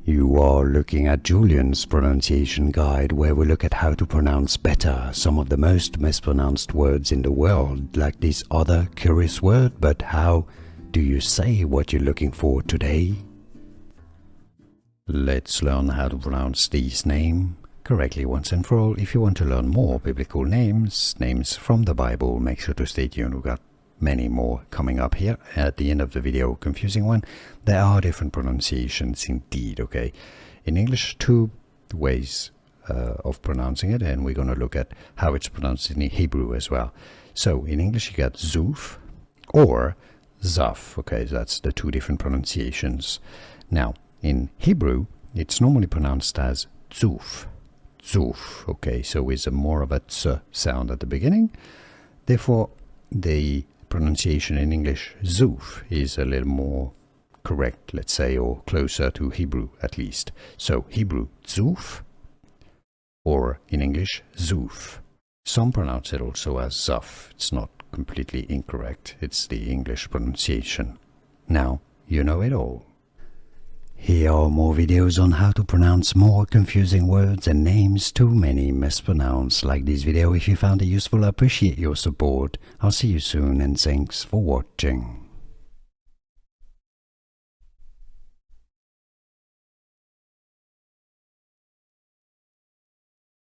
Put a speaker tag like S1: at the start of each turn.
S1: You are looking at Julian's pronunciation guide, where we look at how to pronounce better some of the most mispronounced words in the world, like this other curious word. But how do you say what you're looking for today? Let's learn how to pronounce this name correctly once and for all. If you want to learn more biblical names from the Bible, make sure to stay tuned. We've got many more coming up here at the end of the video. Confusing one, there are different pronunciations indeed, okay? In English, two ways of pronouncing it, and we're going to look at how it's pronounced in Hebrew as well. So in English you got Zuph or Zuph, okay? So that's the two different pronunciations. Now in Hebrew it's normally pronounced as Zuph, Zuph, okay? So it's more of a ts sound at the beginning. Therefore the pronunciation in English, Zuph, is a little more correct, let's say, or closer to Hebrew at least. So Hebrew, Zuph, or in English, Zuph. Some pronounce it also as Zuph. It's not completely incorrect. It's the English pronunciation. Now you know it all. Here are more videos on how to pronounce more confusing words and names too many mispronounced. Like this video if you found it useful. I appreciate your support. I'll see you soon and thanks for watching.